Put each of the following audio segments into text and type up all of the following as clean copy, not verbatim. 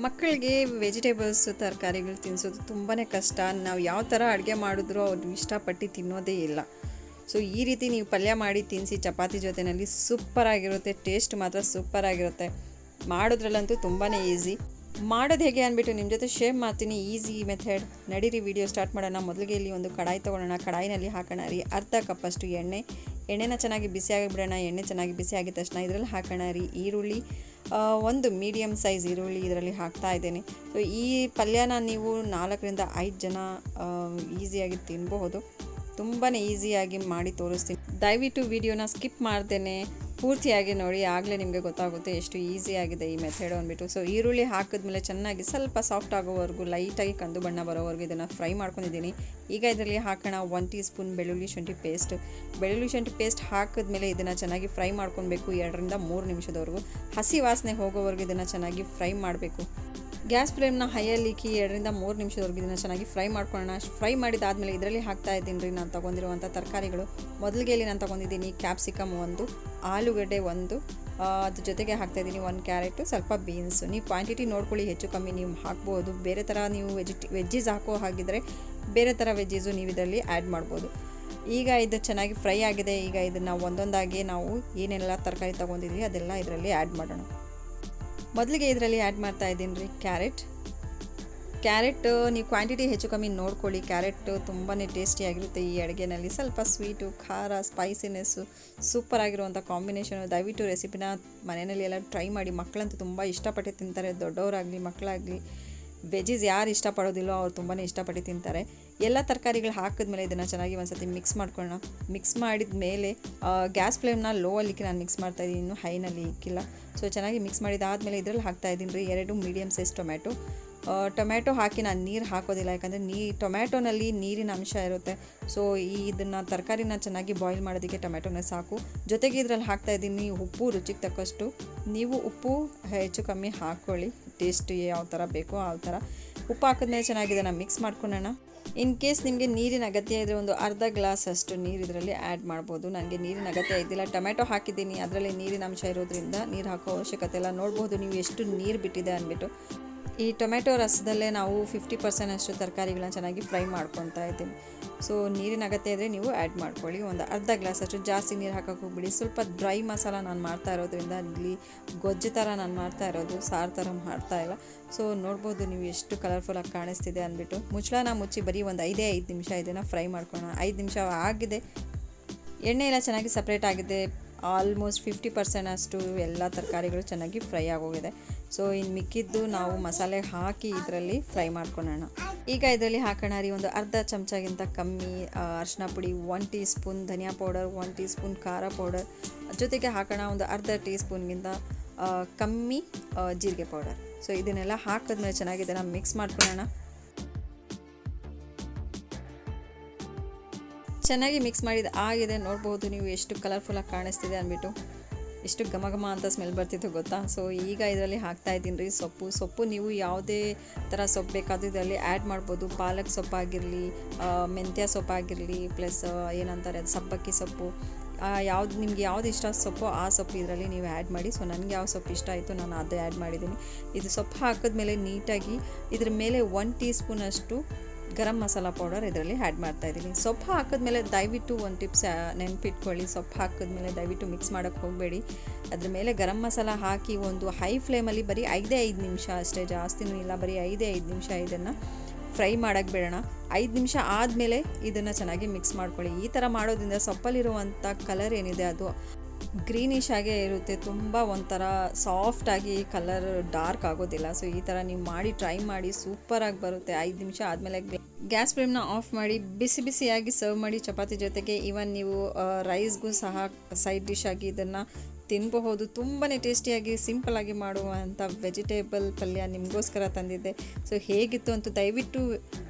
ಮಕ್ಕಳಿಗೆ ವೆಜಿಟೇಬಲ್ಸ್ ತರಕಾರಿಗಳು ತಿನ್ನಿಸೋದು ತುಂಬಾ ಕಷ್ಟ. ನಾವು ಯಾವ ಥರ ಅಡುಗೆ ಮಾಡಿದ್ರೂ ಅವ್ರು ಇಷ್ಟಪಟ್ಟು ತಿನ್ನೋದೇ ಇಲ್ಲ. ಸೊ ಈ ರೀತಿ ನೀವು ಪಲ್ಯ ಮಾಡಿ ತಿನ್ನಿಸಿ ಚಪಾತಿ ಜೊತೆಯಲ್ಲಿ ಸೂಪರಾಗಿರುತ್ತೆ. ಟೇಸ್ಟ್ ಮಾತ್ರ ಸೂಪರಾಗಿರುತ್ತೆ. ಮಾಡೋದ್ರಲ್ಲಂತೂ ತುಂಬಾ ಈಸಿ. ಮಾಡೋದು ಹೇಗೆ ಅಂದ್ಬಿಟ್ಟು ನಿಮ್ಮ ಜೊತೆ ಶೇರ್ ಮಾಡ್ತೀನಿ, ಈಸಿ ಮೆಥಡ್. ನಡೀರಿ ವಿಡಿಯೋ ಸ್ಟಾರ್ಟ್ ಮಾಡೋಣ. ಮೊದಲಿಗೆ ಇಲ್ಲಿ ಒಂದು ಕಡಾಯಿ ತೊಗೊಳ್ಳೋಣ. ಕಡಾಯಿನಲ್ಲಿ ಹಾಕೋಣ ರೀ ಅರ್ಧ ಕಪ್ಪಷ್ಟು ಎಣ್ಣೆನ ಚೆನ್ನಾಗಿ ಬಿಸಿಯಾಗಿ ಬಿಡೋಣ. ಎಣ್ಣೆ ಚೆನ್ನಾಗಿ ಬಿಸಿ ಆಗಿದ ತಕ್ಷಣ ಇದರಲ್ಲಿ ಹಾಕೋಣ ರೀ ಈರುಳ್ಳಿ, ಒಂದು ಮೀಡಿಯಮ್ ಸೈಜ್ ಈರುಳ್ಳಿ ಇದರಲ್ಲಿ ಹಾಕ್ತಾ ಇದ್ದೇನೆ. ಸೊ ಈ ಪಲ್ಯನ ನೀವು 4ರಿಂದ 5 ಜನ ಈಸಿಯಾಗಿ ತಿನ್ನಬಹುದು. ತುಂಬಾ ಈಸಿಯಾಗಿ ಮಾಡಿ ತೋರಿಸ್ತೀನಿ. ದಯವಿಟ್ಟು ವಿಡಿಯೋನ ಸ್ಕಿಪ್ ಮಾಡ್ದೇನೆ ಪೂರ್ತಿಯಾಗಿ ನೋಡಿ, ಆಗಲೇ ನಿಮಗೆ ಗೊತ್ತಾಗುತ್ತೆ ಎಷ್ಟು ಈಸಿಯಾಗಿದೆ ಈ ಮೆಥಡ್ ಅಂದ್ಬಿಟ್ಟು. ಸೊ ಈರುಳ್ಳಿ ಹಾಕಿದ್ಮೇಲೆ ಚೆನ್ನಾಗಿ ಸ್ವಲ್ಪ ಸಾಫ್ಟ್ ಆಗೋವರೆಗೂ, ಲೈಟಾಗಿ ಕಂದು ಬಣ್ಣ ಬರೋವರೆಗೂ ಇದನ್ನು ಫ್ರೈ ಮಾಡ್ಕೊಂಡಿದ್ದೀನಿ. ಈಗ ಇದರಲ್ಲಿ ಹಾಕೋಣ 1 ಟೀ ಸ್ಪೂನ್ ಬೆಳ್ಳುಳ್ಳಿ ಶುಂಠಿ ಪೇಸ್ಟ್ ಹಾಕಿದ್ಮೇಲೆ ಇದನ್ನು ಚೆನ್ನಾಗಿ ಫ್ರೈ ಮಾಡ್ಕೊಬೇಕು. 2ರಿಂದ 3 ನಿಮಿಷದವರೆಗೂ, ಹಸಿ ವಾಸನೆ ಹೋಗೋವರೆಗೂ ಇದನ್ನು ಚೆನ್ನಾಗಿ ಫ್ರೈ ಮಾಡಬೇಕು. ಗ್ಯಾಸ್ ಫ್ಲೇಮ್ನ ಹೈಯಲ್ಲಿ ಇಕ್ಕಿ 2ರಿಂದ 3 ನಿಮಿಷದವರೆಗೂ ಇದನ್ನು ಚೆನ್ನಾಗಿ ಫ್ರೈ ಮಾಡ್ಕೊಳ್ಳೋಣ. ಫ್ರೈ ಮಾಡಿದಾದಮೇಲೆ ಇದರಲ್ಲಿ ಹಾಕ್ತಾ ಇದ್ದೀನಿ ರೀ ನಾನು ತೊಗೊಂಡಿರುವಂಥ ತರಕಾರಿಗಳು. ಮೊದಲಿಗೆ ಇಲ್ಲಿ ನಾನು ತೊಗೊಂಡಿದ್ದೀನಿ ಕ್ಯಾಪ್ಸಿಕಮ್ 1, ಆಲೂಗಡ್ಡೆ 1, ಅದ್ರ ಜೊತೆಗೆ ಹಾಕ್ತಾಯಿದ್ದೀನಿ 1 ಕ್ಯಾರೆಟು, ಸ್ವಲ್ಪ ಬೀನ್ಸು. ನೀವು ಕ್ವಾಂಟಿಟಿ ನೋಡ್ಕೊಳ್ಳಿ, ಹೆಚ್ಚು ಕಮ್ಮಿ ನೀವು ಹಾಕ್ಬೋದು. ಬೇರೆ ಥರ ನೀವು ವೆಜ್ಜೀಸ್ ಹಾಕೋ ಹಾಗಿದ್ರೆ ಬೇರೆ ಥರ ವೆಜ್ಜೀಸು ನೀವು ಇದರಲ್ಲಿ ಆ್ಯಡ್ ಮಾಡ್ಬೋದು. ಈಗ ಇದು ಚೆನ್ನಾಗಿ ಫ್ರೈ ಆಗಿದೆ. ಈಗ ಇದನ್ನು ಒಂದೊಂದಾಗಿ ನಾವು ಏನೆಲ್ಲ ತರಕಾರಿ ತೊಗೊಂಡಿದ್ವಿ ಅದೆಲ್ಲ ಇದರಲ್ಲಿ ಆ್ಯಡ್ ಮಾಡೋಣ. ಮೊದಲಿಗೆ ಇದರಲ್ಲಿ ಆ್ಯಡ್ ಮಾಡ್ತಾ ಇದ್ದೀನಿ ರೀ ಕ್ಯಾರೆಟ್. ನೀವು ಕ್ವಾಂಟಿಟಿ ಹೆಚ್ಚು ಕಮ್ಮಿ ನೋಡ್ಕೊಳ್ಳಿ. ಕ್ಯಾರೆಟ್ ತುಂಬಾ ಟೇಸ್ಟಿಯಾಗಿರುತ್ತೆ ಈ ಅಡುಗೆನಲ್ಲಿ. ಸ್ವಲ್ಪ ಸ್ವೀಟು, ಖಾರ, ಸ್ಪೈಸಿನೆಸ್ಸು ಸೂಪರಾಗಿರುವಂಥ ಕಾಂಬಿನೇಷನು. ದಯವಿಟ್ಟು ರೆಸಿಪಿನ ಮನೆಯಲ್ಲಿ ಎಲ್ಲ ಟ್ರೈ ಮಾಡಿ. ಮಕ್ಕಳಂತೂ ತುಂಬ ಇಷ್ಟಪಟ್ಟು ತಿಂತಾರೆ. ದೊಡ್ಡವರಾಗಲಿ ಮಕ್ಕಳಾಗಲಿ ವೆಜ್ಜೀಸ್ ಯಾರು ಇಷ್ಟಪಡೋದಿಲ್ಲೋ ಅವ್ರು ತುಂಬಾ ಇಷ್ಟಪಟ್ಟು ತಿಂತಾರೆ. ಎಲ್ಲ ತರಕಾರಿಗಳು ಹಾಕಿದ್ಮೇಲೆ ಇದನ್ನು ಚೆನ್ನಾಗಿ ಒಂದು ಸತಿ ಮಿಕ್ಸ್ ಮಾಡ್ಕೊಳ್ಳೋಣ. ಮಿಕ್ಸ್ ಮಾಡಿದ ಮೇಲೆ ಗ್ಯಾಸ್ ಫ್ಲೇಮ್ನ ಲೋ ಅಲ್ಲಿಕ್ಕೆ ನಾನು ಮಿಕ್ಸ್ ಮಾಡ್ತಾಯಿದ್ದೀನಿ, ಇನ್ನೂ ಹೈನಲ್ಲಿ ಇಕ್ಕಿಲ್ಲ. ಸೊ ಚೆನ್ನಾಗಿ ಮಿಕ್ಸ್ ಮಾಡಿದಾದಮೇಲೆ ಇದರಲ್ಲಿ ಹಾಕ್ತಾಯಿದ್ದೀನಿ ರೀ 2 ಮೀಡಿಯಮ್ ಸೈಜ್ ಟೊಮ್ಯಾಟೊ ಹಾಕಿ ನಾನು ನೀರು ಹಾಕೋದಿಲ್ಲ, ಯಾಕಂದರೆ ಟೊಮ್ಯಾಟೊನಲ್ಲಿ ನೀರಿನ ಅಂಶ ಇರುತ್ತೆ. ಸೊ ಇದನ್ನು ತರಕಾರಿನ ಚೆನ್ನಾಗಿ ಬಾಯ್ಲ್ ಮಾಡೋದಕ್ಕೆ ಟೊಮ್ಯಾಟೊನೇ ಸಾಕು. ಜೊತೆಗೆ ಇದರಲ್ಲಿ ಹಾಕ್ತಾಯಿದ್ದೀನಿ ಉಪ್ಪು, ರುಚಿಗೆ ತಕ್ಕಷ್ಟು. ನೀವು ಉಪ್ಪು ಹೆಚ್ಚು ಕಮ್ಮಿ ಹಾಕ್ಕೊಳ್ಳಿ, ಟೇಸ್ಟ್ ಯಾವ ಥರ ಬೇಕೋ ಆ ಥರ. ಉಪ್ಪು ಹಾಕಿದ್ಮೇಲೆ ಚೆನ್ನಾಗಿ ಇದನ್ನು ಮಿಕ್ಸ್ ಮಾಡ್ಕೊಳ್ಳೋಣ. ಇನ್ ಕೇಸ್ ನಿಮಗೆ ನೀರಿನ ಅಗತ್ಯ ಇದ್ದರೆ ಒಂದು ಅರ್ಧ ಗ್ಲಾಸ್ ಅಷ್ಟು ನೀರು ಇದರಲ್ಲಿ ಆ್ಯಡ್ ಮಾಡ್ಬೋದು. ನನಗೆ ನೀರಿನ ಅಗತ್ಯ ಇದ್ದಿಲ್ಲ, ಟೊಮ್ಯಾಟೊ ಹಾಕಿದ್ದೀನಿ, ಅದರಲ್ಲಿ ನೀರಿನ ಅಂಶ ಇರೋದ್ರಿಂದ ನೀರು ಹಾಕೋ ಅವಶ್ಯಕತೆ ಇಲ್ಲ. ನೋಡ್ಬೋದು ನೀವು ಎಷ್ಟು ನೀರು ಬಿಟ್ಟಿದೆ ಅಂದ್ಬಿಟ್ಟು. ಈ ಟೊಮ್ಯಾಟೊ ರಸದಲ್ಲೇ ನಾವು 50% ಅಷ್ಟು ತರಕಾರಿಗಳನ್ನ ಚೆನ್ನಾಗಿ ಫ್ರೈ ಮಾಡ್ಕೊತಾ ಇದ್ದೀನಿ. ಸೊ ನೀರಿನ ಅಗತ್ಯ ಇದ್ದರೆ ನೀವು ಆ್ಯಡ್ ಮಾಡ್ಕೊಳ್ಳಿ. ಒಂದು ಅರ್ಧ ಗ್ಲಾಸ್ ಅಷ್ಟು, ಜಾಸ್ತಿ ನೀರು ಹಾಕೋಕ್ಕೆ ಹೋಗ್ಬಿಡಿ. ಸ್ವಲ್ಪ ಡ್ರೈ ಮಸಾಲ ನಾನು ಮಾಡ್ತಾ ಇರೋದ್ರಿಂದ ಇಲ್ಲಿ ಗೊಜ್ಜು ಥರ ನಾನು ಮಾಡ್ತಾ ಇರೋದು, ಸಾರು ಥರ ಮಾಡ್ತಾ ಇಲ್ಲ. ಸೊ ನೋಡ್ಬೋದು ನೀವು ಎಷ್ಟು ಕಲರ್ಫುಲ್ಲಾಗಿ ಕಾಣಿಸ್ತಿದೆ ಅಂದ್ಬಿಟ್ಟು. ಮುಚ್ಚಳನ ಮುಚ್ಚಿ ಬರೀ ಒಂದು 5 ನಿಮಿಷ ಇದನ್ನು ಫ್ರೈ ಮಾಡ್ಕೊಳ್ಳೋಣ. 5 ನಿಮಿಷ ಆಗಿದೆ. ಎಣ್ಣೆ ಎಲ್ಲ ಚೆನ್ನಾಗಿ ಸಪ್ರೇಟ್ ಆಗಿದೆ. ಆಲ್ಮೋಸ್ಟ್ 50% ಅಷ್ಟು ಎಲ್ಲ ತರಕಾರಿಗಳು ಚೆನ್ನಾಗಿ ಫ್ರೈ ಆಗೋಗಿದೆ. ಸೊ ಇನ್ನು ಮಿಕ್ಕಿದ್ದು ನಾವು ಮಸಾಲೆ ಹಾಕಿ ಇದರಲ್ಲಿ ಫ್ರೈ ಮಾಡ್ಕೊಳ್ಳೋಣ. ಈಗ ಇದರಲ್ಲಿ ಹಾಕೋಣ ರೀ ಒಂದು ಅರ್ಧ ಚಮಚಗಿಂತ ಕಮ್ಮಿ ಅರಿಶಿನ ಪುಡಿ, 1 ಟೀ ಸ್ಪೂನ್ ಧನಿಯಾ ಪೌಡರ್, 1 ಟೀ ಸ್ಪೂನ್ ಖಾರ ಪೌಡರ್, ಜೊತೆಗೆ ಹಾಕೋಣ ಒಂದು ಅರ್ಧ ಟೀ ಸ್ಪೂನ್ಗಿಂತ ಕಮ್ಮಿ ಜೀರಿಗೆ ಪೌಡರ್. ಸೊ ಇದನ್ನೆಲ್ಲ ಹಾಕಿದ್ಮೇಲೆ ಚೆನ್ನಾಗಿ ಇದನ್ನು ಮಿಕ್ಸ್ ಮಾಡ್ಕೊಳ್ಳೋಣ. ಚೆನ್ನಾಗಿ ಮಿಕ್ಸ್ ಮಾಡಿದ ಆಗಿದೆ. ನೋಡ್ಬೋದು ನೀವು ಎಷ್ಟು ಕಲರ್ಫುಲ್ಲಾಗಿ ಕಾಣಿಸ್ತಿದೆ ಅಂದ್ಬಿಟ್ಟು. ಎಷ್ಟು ಘಮ ಅಂತ ಸ್ಮೆಲ್ ಬರ್ತಿತ್ತು ಗೊತ್ತಾ. ಸೊ ಈಗ ಇದರಲ್ಲಿ ಹಾಕ್ತಾ ಇದ್ದೀನಿ ರೀ ಸೊಪ್ಪು. ನೀವು ಯಾವುದೇ ಥರ ಸೊಪ್ಪು ಬೇಕಾದರೂ ಇದರಲ್ಲಿ ಆ್ಯಡ್ ಮಾಡ್ಬೋದು. ಪಾಲಕ್ ಸೊಪ್ಪಾಗಿರಲಿ, ಮೆಂತ್ಯ ಸೊಪ್ಪಾಗಿರಲಿ, ಪ್ಲಸ್ ಏನಂತಾರೆ ಅದು ಸಬ್ಬಕ್ಕಿ ಸೊಪ್ಪು, ನಿಮ್ಗೆ ಯಾವ್ದು ಇಷ್ಟ ಸೊಪ್ಪು ಆ ಸೊಪ್ಪು ಇದರಲ್ಲಿ ನೀವು ಆ್ಯಡ್ ಮಾಡಿ. ಸೊ ನನಗೆ ಯಾವ ಸೊಪ್ಪು ಇಷ್ಟ ಆಯಿತು ನಾನು ಅದು ಆ್ಯಡ್ ಮಾಡಿದ್ದೀನಿ. ಇದು ಸೊಪ್ಪು ಹಾಕಿದ್ಮೇಲೆ ನೀಟಾಗಿ ಇದ್ರ ಮೇಲೆ 1 ಟೀ ಸ್ಪೂನ್ ಅಷ್ಟು ಗರಂ ಮಸಾಲ ಪೌಡರ್ ಇದರಲ್ಲಿ ಆ್ಯಡ್ ಮಾಡ್ತಾಯಿದ್ದೀನಿ. ಸೊಪ್ಪು ಹಾಕಿದ್ಮೇಲೆ ದಯವಿಟ್ಟು ಒಂದು ಟಿಪ್ಸ್ ನೆನಪಿಟ್ಕೊಳ್ಳಿ, ಸೊಪ್ಪು ಹಾಕಿದ್ಮೇಲೆ ದಯವಿಟ್ಟು ಮಿಕ್ಸ್ ಮಾಡೋಕ್ಕೆ ಹೋಗಬೇಡಿ. ಅದ್ರ ಮೇಲೆ ಗರಂ ಮಸಾಲ ಹಾಕಿ ಒಂದು ಹೈ ಫ್ಲೇಮಲ್ಲಿ ಬರೀ 5 ನಿಮಿಷ ಅಷ್ಟೇ, ಜಾಸ್ತಿನೂ ಇಲ್ಲ, ಬರೀ 5 ನಿಮಿಷ ಇದನ್ನು ಫ್ರೈ ಮಾಡೋಕ್ಕೆ ಬಿಡೋಣ. 5 ನಿಮಿಷ ಆದಮೇಲೆ ಇದನ್ನು ಚೆನ್ನಾಗಿ ಮಿಕ್ಸ್ ಮಾಡ್ಕೊಳ್ಳಿ. ಈ ಥರ ಮಾಡೋದ್ರಿಂದ ಸೊಪ್ಪಲ್ಲಿರುವಂಥ ಕಲರ್ ಏನಿದೆ ಅದು ಗ್ರೀನಿಶ್ ಆಗೇ ಇರುತ್ತೆ. ತುಂಬ ಒಂಥರ ಸಾಫ್ಟಾಗಿ ಕಲರ್ ಡಾರ್ಕ್ ಆಗೋದಿಲ್ಲ. ಸೊ ಈ ಥರ ನೀವು ಮಾಡಿ ಟ್ರೈ ಮಾಡಿ, ಸೂಪರಾಗಿ ಬರುತ್ತೆ. 5 ನಿಮಿಷ ಆದಮೇಲೆ ಗ್ಯಾಸ್ ಫ್ಲೇಮ್ನ ಆಫ್ ಮಾಡಿ ಬಿಸಿಯಾಗಿ ಸರ್ವ್ ಮಾಡಿ ಚಪಾತಿ ಜೊತೆಗೆ. ಈವನ್ ನೀವು ರೈಸ್ಗೂ ಸಹ ಸೈಡ್ ಡಿಶ್ ಆಗಿ ಇದನ್ನು ತಿನ್ನಬಹುದು. ತುಂಬಾ ಟೇಸ್ಟಿಯಾಗಿ ಸಿಂಪಲ್ಲಾಗಿ ಮಾಡುವಂಥ ವೆಜಿಟೇಬಲ್ ಪಲ್ಯ ನಿಮಗೋಸ್ಕರ ತಂದಿದ್ದೆ. ಸೊ ಹೇಗಿತ್ತು ಅಂತ ದಯವಿಟ್ಟು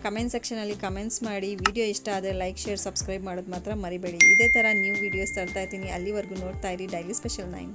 ಕಮೆಂಟ್ ಸೆಕ್ಷನಲ್ಲಿ ಕಮೆಂಟ್ಸ್ ಮಾಡಿ. ವಿಡಿಯೋ ಇಷ್ಟ ಆದರೆ ಲೈಕ್, ಶೇರ್, ಸಬ್ಸ್ಕ್ರೈಬ್ ಮಾಡೋದು ಮಾತ್ರ ಮರಿಬೇಡಿ. ಇದೇ ಥರ ನ್ಯೂ ವೀಡಿಯೋಸ್ ತರ್ತಾ ಇರ್ತೀನಿ. ಅಲ್ಲಿವರೆಗೂ ನೋಡ್ತಾ ಇರಿ ಡೈಲಿ ಸ್ಪೆಷಲ್ 9.